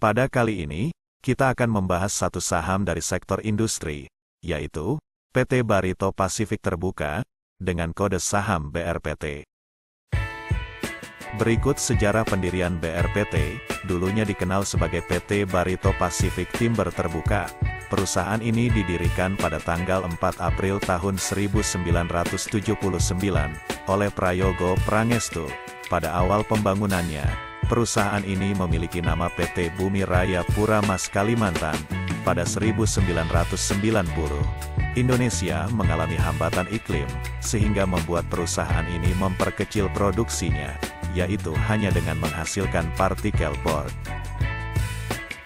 Pada kali ini, kita akan membahas satu saham dari sektor industri, yaitu PT Barito Pasifik Terbuka, dengan kode saham BRPT. Berikut sejarah pendirian BRPT, dulunya dikenal sebagai PT Barito Pasifik Timber Terbuka. Perusahaan ini didirikan pada tanggal 4 April tahun 1979 oleh Prayogo Prangestu. Pada awal pembangunannya, perusahaan ini memiliki nama PT Bumi Raya Pura Mas Kalimantan. Pada 1990, Indonesia mengalami hambatan iklim, sehingga membuat perusahaan ini memperkecil produksinya, yaitu hanya dengan menghasilkan partikel board.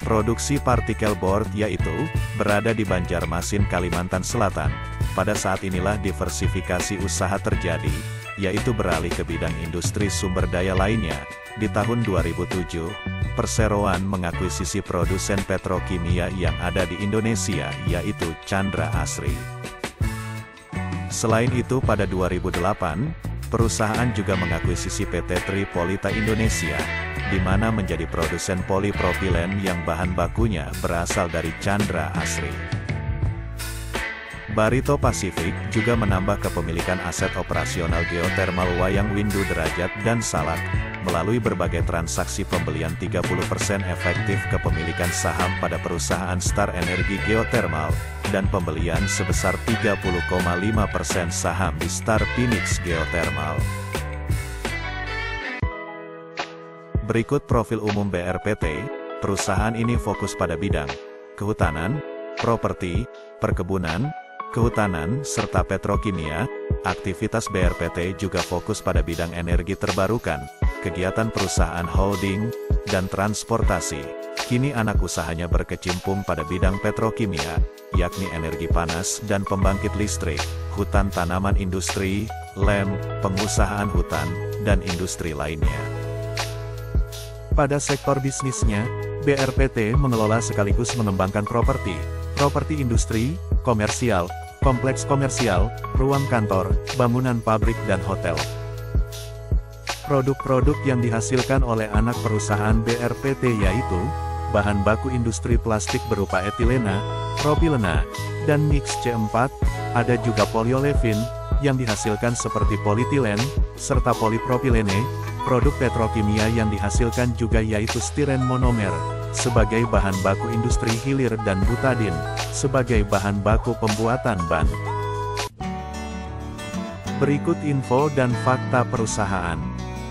Produksi partikel board yaitu berada di Banjarmasin, Kalimantan Selatan. Pada saat inilah diversifikasi usaha terjadi, yaitu beralih ke bidang industri sumber daya lainnya. Di tahun 2007, perseroan mengakuisisi produsen petrokimia yang ada di Indonesia, yaitu Chandra Asri. Selain itu pada 2008, perusahaan juga mengakuisisi PT Tripolita Indonesia, di mana menjadi produsen polipropilen yang bahan bakunya berasal dari Chandra Asri. Barito Pasifik juga menambah kepemilikan aset operasional geotermal Wayang Windu Derajat dan Salak, melalui berbagai transaksi pembelian 30% efektif kepemilikan saham pada perusahaan Star Energi Geothermal, dan pembelian sebesar 30,5% saham di Star Phoenix Geothermal. Berikut profil umum BRPT. Perusahaan ini fokus pada bidang kehutanan, properti, perkebunan, kehutanan, serta petrokimia. Aktivitas BRPT juga fokus pada bidang energi terbarukan, kegiatan perusahaan holding, dan transportasi. Kini anak usahanya berkecimpung pada bidang petrokimia, yakni energi panas dan pembangkit listrik, hutan tanaman industri, lem, pengusahaan hutan, dan industri lainnya. Pada sektor bisnisnya, BRPT mengelola sekaligus mengembangkan properti industri, komersial, kompleks komersial, ruang kantor, bangunan pabrik dan hotel. Produk-produk yang dihasilkan oleh anak perusahaan BRPT yaitu bahan baku industri plastik berupa etilena, propilena, dan mix C4, ada juga polyolefin, yang dihasilkan seperti politilen, serta polipropilene. Produk petrokimia yang dihasilkan juga yaitu stiren monomer, sebagai bahan baku industri hilir, dan butadin, sebagai bahan baku pembuatan ban. Berikut info dan fakta perusahaan.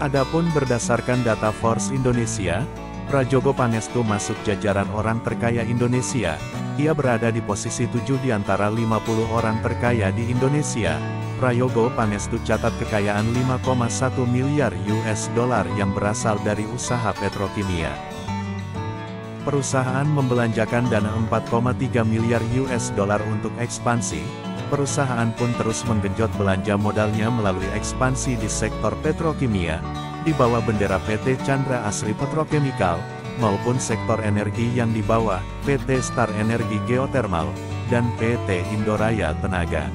Adapun berdasarkan data Forbes Indonesia, Prayogo Prangestu masuk jajaran orang terkaya Indonesia. Ia berada di posisi 7 di antara 50 orang terkaya di Indonesia. Prayogo Prangestu catat kekayaan 5,1 miliar US dollar yang berasal dari usaha petrokimia. Perusahaan membelanjakan dana 4,3 miliar US dollar untuk ekspansi. Perusahaan pun terus menggenjot belanja modalnya melalui ekspansi di sektor petrokimia, di bawah bendera PT Chandra Asri Petrochemical, maupun sektor energi yang di bawah PT Star Energi Geothermal, dan PT Indoraya Tenaga.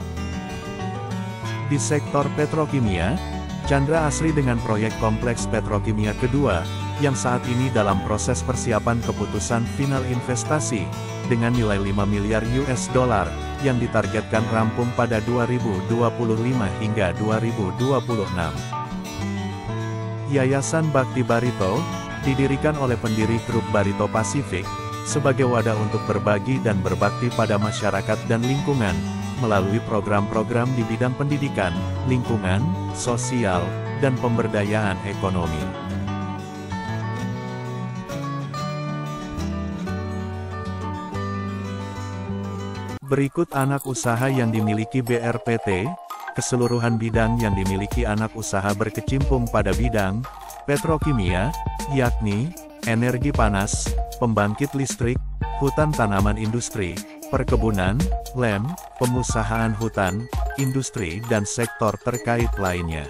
Di sektor petrokimia, Chandra Asri dengan proyek kompleks petrokimia kedua, yang saat ini dalam proses persiapan keputusan final investasi, dengan nilai 5 miliar US dollar, yang ditargetkan rampung pada 2025 hingga 2026. Yayasan Bakti Barito, didirikan oleh pendiri grup Barito Pasifik, sebagai wadah untuk berbagi dan berbakti pada masyarakat dan lingkungan, melalui program-program di bidang pendidikan, lingkungan, sosial, dan pemberdayaan ekonomi. Berikut anak usaha yang dimiliki BRPT. Keseluruhan bidang yang dimiliki anak usaha berkecimpung pada bidang petrokimia, yakni energi panas, pembangkit listrik, hutan tanaman industri, perkebunan, lem, pengusahaan hutan, industri dan sektor terkait lainnya.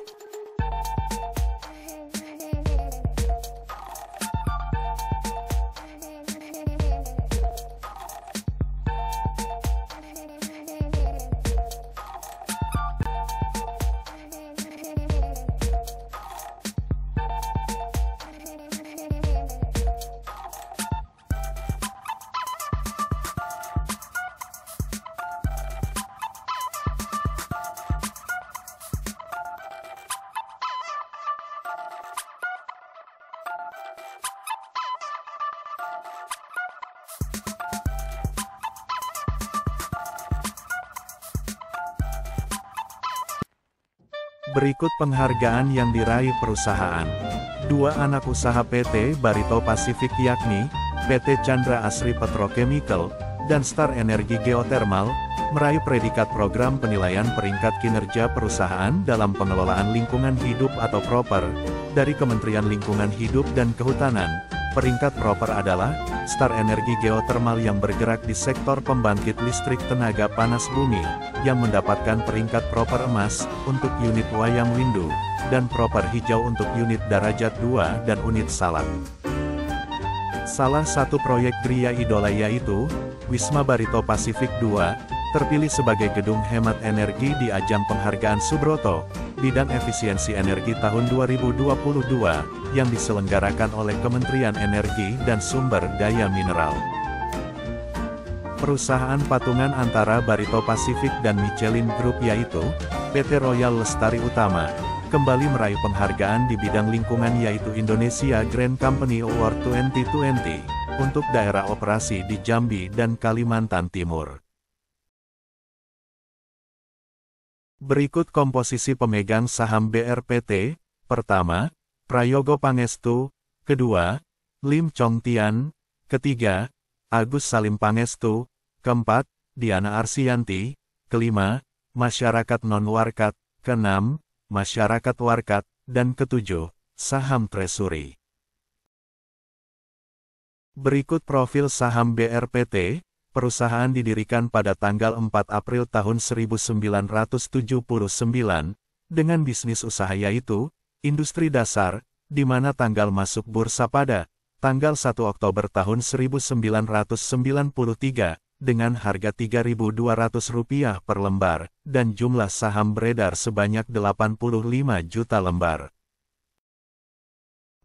Berikut penghargaan yang diraih perusahaan. Dua anak usaha PT Barito Pacific yakni PT Chandra Asri Petrochemical dan Star Energi Geothermal meraih predikat program penilaian peringkat kinerja perusahaan dalam pengelolaan lingkungan hidup atau PROPER dari Kementerian Lingkungan Hidup dan Kehutanan. Peringkat PROPER adalah Star Energi Geothermal yang bergerak di sektor pembangkit listrik tenaga panas bumi, yang mendapatkan peringkat PROPER emas untuk unit Wayang Windu, dan PROPER hijau untuk unit Darajat 2 dan unit Salak. Salah satu proyek Gria Idola yaitu Wisma Barito Pacific 2, terpilih sebagai gedung hemat energi di ajang penghargaan Subroto Bidang Efisiensi Energi tahun 2022, yang diselenggarakan oleh Kementerian Energi dan Sumber Daya Mineral. Perusahaan patungan antara Barito Pacific dan Michelin Group yaitu PT Royal Lestari Utama, kembali meraih penghargaan di bidang lingkungan yaitu Indonesia Grand Company Award 2020, untuk daerah operasi di Jambi dan Kalimantan Timur. Berikut komposisi pemegang saham BRPT. Pertama, Prayogo Pangestu. Kedua, Lim Chong Tian. Ketiga, Agus Salim Pangestu. Keempat, Diana Arsianti. Kelima, Masyarakat Non-Warkat. Keenam, Masyarakat Warkat. Dan ketujuh, Saham Treasury. Berikut profil saham BRPT. Perusahaan didirikan pada tanggal 4 April tahun 1979, dengan bisnis usaha yaitu industri dasar, di mana tanggal masuk bursa pada tanggal 1 Oktober tahun 1993, dengan harga Rp3.200 per lembar, dan jumlah saham beredar sebanyak 85 juta lembar.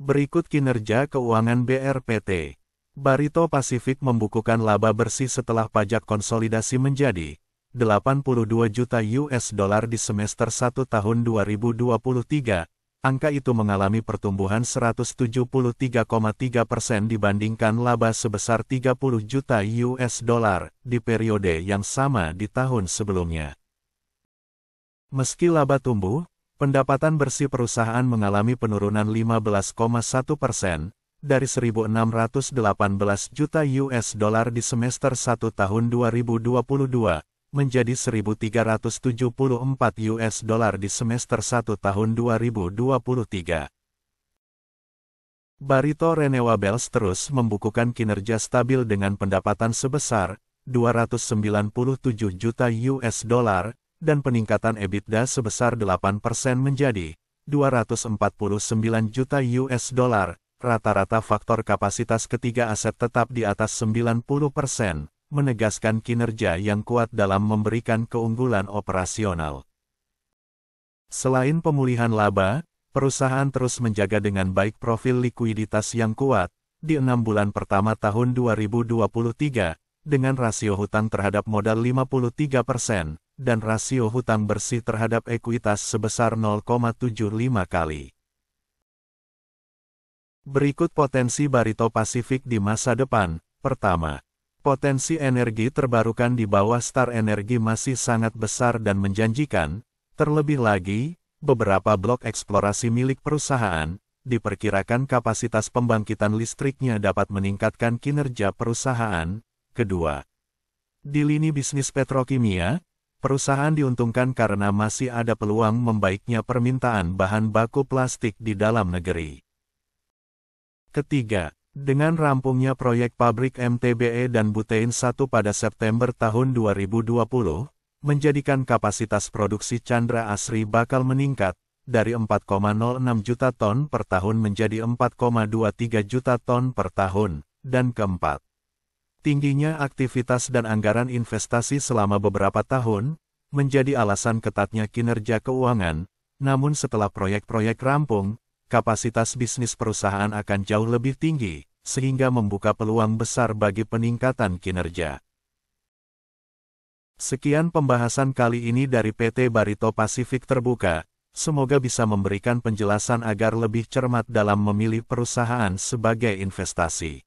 Berikut kinerja keuangan BRPT. Barito Pacific membukukan laba bersih setelah pajak konsolidasi menjadi $82 juta di semester 1 tahun 2023. Angka itu mengalami pertumbuhan 173,3% dibandingkan laba sebesar $30 juta di periode yang sama di tahun sebelumnya. Meski laba tumbuh, pendapatan bersih perusahaan mengalami penurunan 15,1%, dari $1.618 juta di semester 1 tahun 2022, menjadi $1.374 di semester 1 tahun 2023. Barito Renewables terus membukukan kinerja stabil dengan pendapatan sebesar $297 juta dan peningkatan EBITDA sebesar 8% menjadi $249 juta. Rata-rata faktor kapasitas ketiga aset tetap di atas 90%, menegaskan kinerja yang kuat dalam memberikan keunggulan operasional. Selain pemulihan laba, perusahaan terus menjaga dengan baik profil likuiditas yang kuat di 6 bulan pertama tahun 2023, dengan rasio hutang terhadap modal 53%, dan rasio hutang bersih terhadap ekuitas sebesar 0,75 kali. Berikut potensi Barito Pacific di masa depan. Pertama, potensi energi terbarukan di bawah Star Energi masih sangat besar dan menjanjikan. Terlebih lagi, beberapa blok eksplorasi milik perusahaan, diperkirakan kapasitas pembangkitan listriknya dapat meningkatkan kinerja perusahaan. Kedua, di lini bisnis petrokimia, perusahaan diuntungkan karena masih ada peluang membaiknya permintaan bahan baku plastik di dalam negeri. Ketiga, dengan rampungnya proyek pabrik MTBE dan Butein 1 pada September tahun 2020, menjadikan kapasitas produksi Chandra Asri bakal meningkat, dari 4,06 juta ton per tahun menjadi 4,23 juta ton per tahun. Dan keempat, tingginya aktivitas dan anggaran investasi selama beberapa tahun, menjadi alasan ketatnya kinerja keuangan, namun setelah proyek-proyek rampung, kapasitas bisnis perusahaan akan jauh lebih tinggi, sehingga membuka peluang besar bagi peningkatan kinerja. Sekian pembahasan kali ini dari PT Barito Pacific Terbuka, semoga bisa memberikan penjelasan agar lebih cermat dalam memilih perusahaan sebagai investasi.